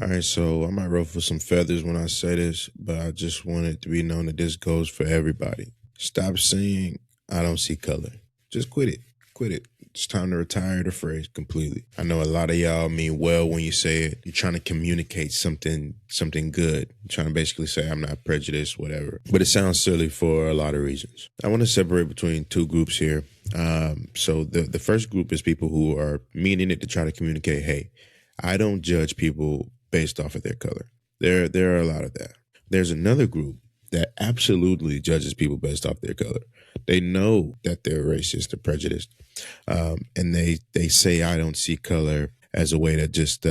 All right, so I might ruffle some feathers when I say this, but I just want it to be known that this goes for everybody. Stop saying, I don't see color. Just quit it. Quit it. It's time to retire the phrase completely. I know a lot of y'all mean well when you say it. You're trying to communicate something good. You're trying to basically say, I'm not prejudiced, whatever. But it sounds silly for a lot of reasons. I want to separate between two groups here. So the first group is people who are meaning it to try to communicate, hey, I don't judge people based off of their color. There are a lot of that. There's another group that absolutely judges people based off their color. They know that they're racist or prejudiced, and they say I don't see color as a way to just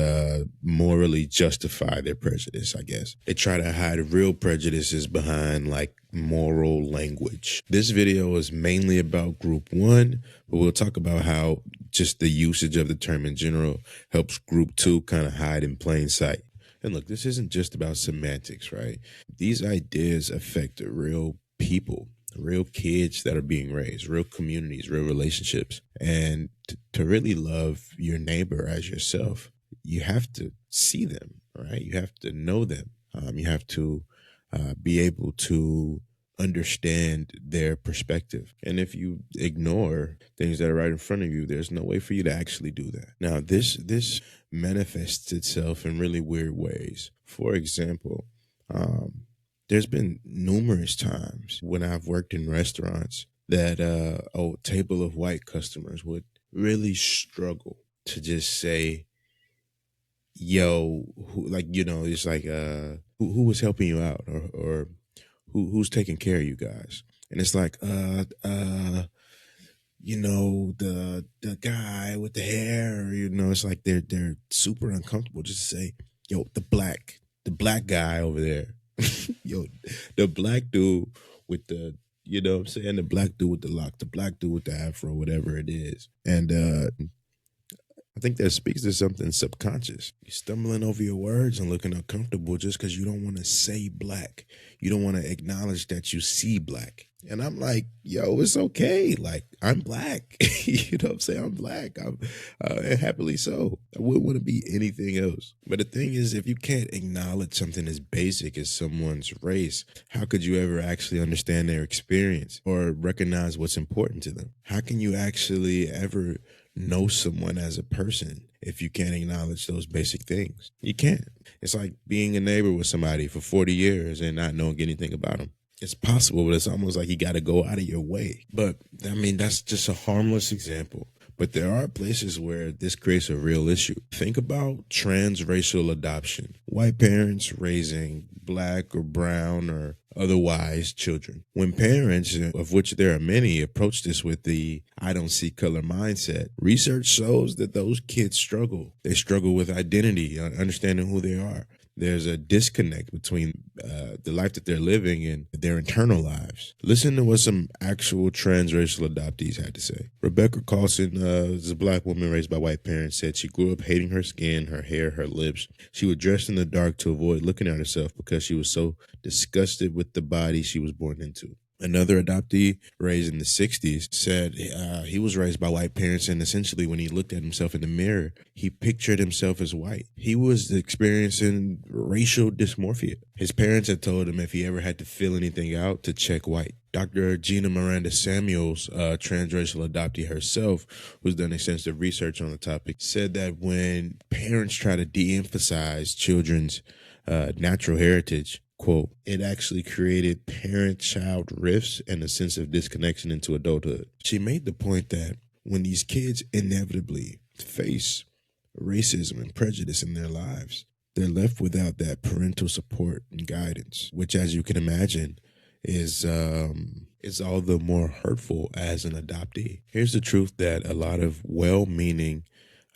morally justify their prejudice, I guess. They try to hide real prejudices behind like moral language. This video is mainly about group one, but we'll talk about how just the usage of the term in general helps group two kind of hide in plain sight. And look, this isn't just about semantics, right? These ideas affect real people, real kids that are being raised, real communities, real relationships. And to really love your neighbor as yourself, you have to see them, right? You have to know them. You have to be able to understand their perspective. And if you ignore things that are right in front of you, there's no way for you to actually do that. Now, this manifests itself in really weird ways. For example, there's been numerous times when I've worked in restaurants that a table of white customers would really struggle to just say, yo, it's like, who was helping you out, or who's taking care of you guys? And it's like, the guy with the hair, it's like they're super uncomfortable just to say, yo, the black guy over there. Yo, the black dude with the, the black dude with the lock, the black dude with the afro, whatever it is. And I think that speaks to something subconscious. You're stumbling over your words and looking uncomfortable just because you don't want to say black. You don't want to acknowledge that you see black. And I'm like, yo, it's okay. Like, I'm black. You know what I'm saying? I'm black. I'm and happily so. I wouldn't want to be anything else. But the thing is, if you can't acknowledge something as basic as someone's race, how could you ever actually understand their experience or recognize what's important to them? How can you actually ever know someone as a person if you can't acknowledge those basic things? You can't. It's like being a neighbor with somebody for 40 years and not knowing anything about them. It's possible, but it's almost like you got to go out of your way. But I mean, that's just a harmless example. But there are places where this creates a real issue. Think about transracial adoption. White parents raising black or brown or otherwise children. When parents, of which there are many, approach this with the I don't see color mindset, research shows that those kids struggle. They struggle with identity, understanding who they are. There's a disconnect between the life that they're living and their internal lives. Listen to what some actual transracial adoptees had to say. Rebeccah Carlson is a black woman raised by white parents, said she grew up hating her skin, her hair, her lips. She would dress in the dark to avoid looking at herself because she was so disgusted with the body she was born into. Another adoptee raised in the 60s said he was raised by white parents, and essentially when he looked at himself in the mirror, he pictured himself as white. He was experiencing racial dysmorphia. His parents had told him if he ever had to fill anything out to check white. Dr. Gina Miranda Samuels, a transracial adoptee herself, who's done extensive research on the topic, said that when parents try to de-emphasize children's natural heritage, quote, it actually created parent-child rifts and a sense of disconnection into adulthood. She made the point that when these kids inevitably face racism and prejudice in their lives, they're left without that parental support and guidance, which, as you can imagine, is all the more hurtful as an adoptee. Here's the truth that a lot of well-meaning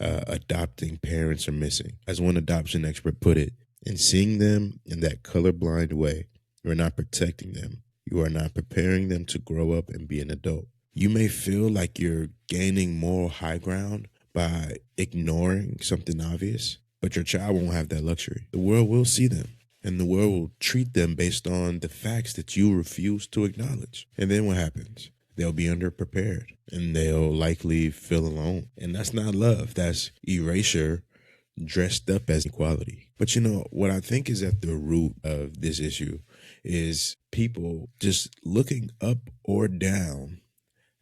adopting parents are missing. As one adoption expert put it, in seeing them in that colorblind way, you are not protecting them. You are not preparing them to grow up and be an adult. You may feel like you're gaining moral high ground by ignoring something obvious, but your child won't have that luxury. The world will see them, and the world will treat them based on the facts that you refuse to acknowledge. And then what happens? They'll be underprepared, and they'll likely feel alone. And that's not love. That's erasure dressed up as equality. But you know, what I think is at the root of this issue is people just looking up or down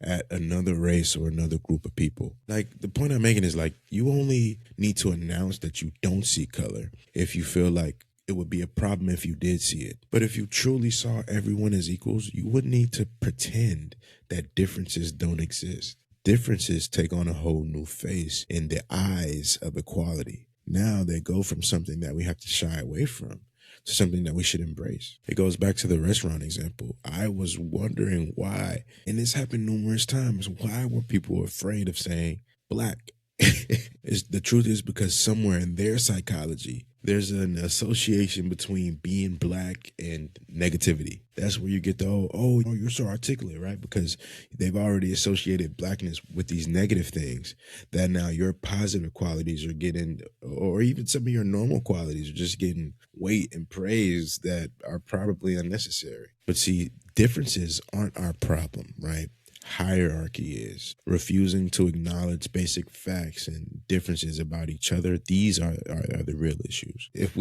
at another race or another group of people. Like, the point I'm making is, like, you only need to announce that you don't see color if you feel like it would be a problem if you did see it. But if you truly saw everyone as equals, you wouldn't need to pretend that differences don't exist. Differences take on a whole new face in the eyes of equality. Now they go from something that we have to shy away from to something that we should embrace. It goes back to the restaurant example. I was wondering why, and this happened numerous times, why were people afraid of saying black? The truth is because somewhere in their psychology, there's an association between being black and negativity. That's where you get the, oh, you're so articulate, right? Because they've already associated blackness with these negative things that now your positive qualities are getting, or even some of your normal qualities are just getting weight and praise that are probably unnecessary. But see, differences aren't our problem, right? Hierarchy is. Refusing to acknowledge basic facts and differences about each other. These are the real issues. If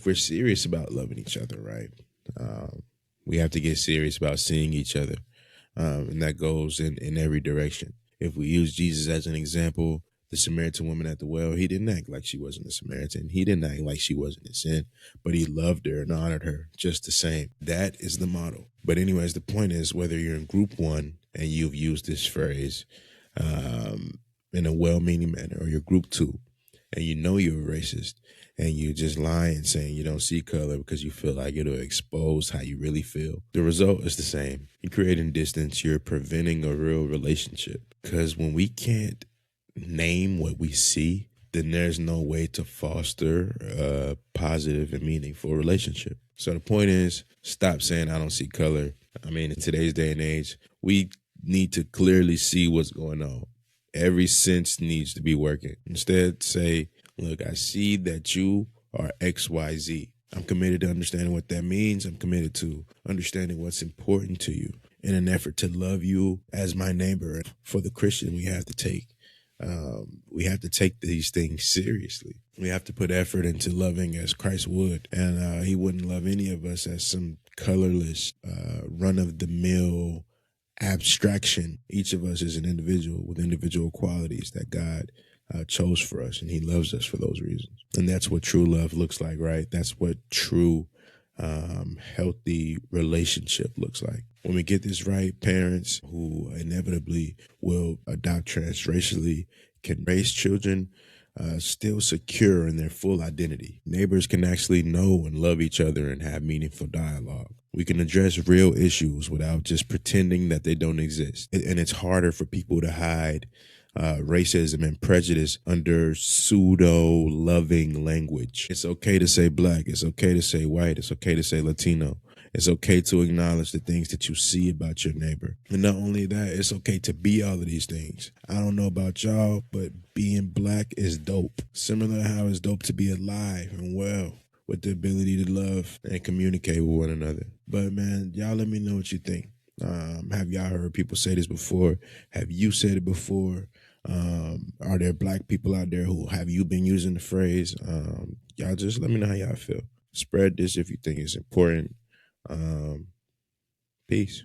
we're serious about loving each other, right, we have to get serious about seeing each other, and that goes in every direction. If we use Jesus as an example, the Samaritan woman at the well, he didn't act like she wasn't a Samaritan. He didn't act like she wasn't in sin, but he loved her and honored her just the same. That is the model. But anyways, the point is, whether you're in group one and you've used this phrase in a well-meaning manner, or you're group two and you know you're a racist and you just lying saying you don't see color because you feel like it'll expose how you really feel, the result is the same. You're creating distance. You're preventing a real relationship, because when we can't name what we see, then there's no way to foster a positive and meaningful relationship. So the point is, stop saying I don't see color. I mean, in today's day and age, we need to clearly see what's going on. Every sense needs to be working. Instead, say, look, I see that you are XYZ. I'm committed to understanding what that means. I'm committed to understanding what's important to you in an effort to love you as my neighbor. For the Christian, we have to take these things seriously. We have to put effort into loving as Christ would. And he wouldn't love any of us as some colorless, run-of-the-mill abstraction. Each of us is an individual with individual qualities that God chose for us, and he loves us for those reasons. And that's what true love looks like, right? That's what true healthy relationship looks like. When we get this right, parents who inevitably will adopt transracially can raise children still secure in their full identity. Neighbors can actually know and love each other and have meaningful dialogue. We can address real issues without just pretending that they don't exist. And it's harder for people to hide racism and prejudice under pseudo-loving language. It's okay to say black. It's okay to say white. It's okay to say Latino. It's okay to acknowledge the things that you see about your neighbor. And not only that, it's okay to be all of these things. I don't know about y'all, but being black is dope. Similar to how it's dope to be alive and well, with the ability to love and communicate with one another. But man, y'all let me know what you think. Have y'all heard people say this before? Have you said it before? Are there black people out there who have you been using the phrase? Y'all just let me know how y'all feel. Spread this if you think it's important. Peace.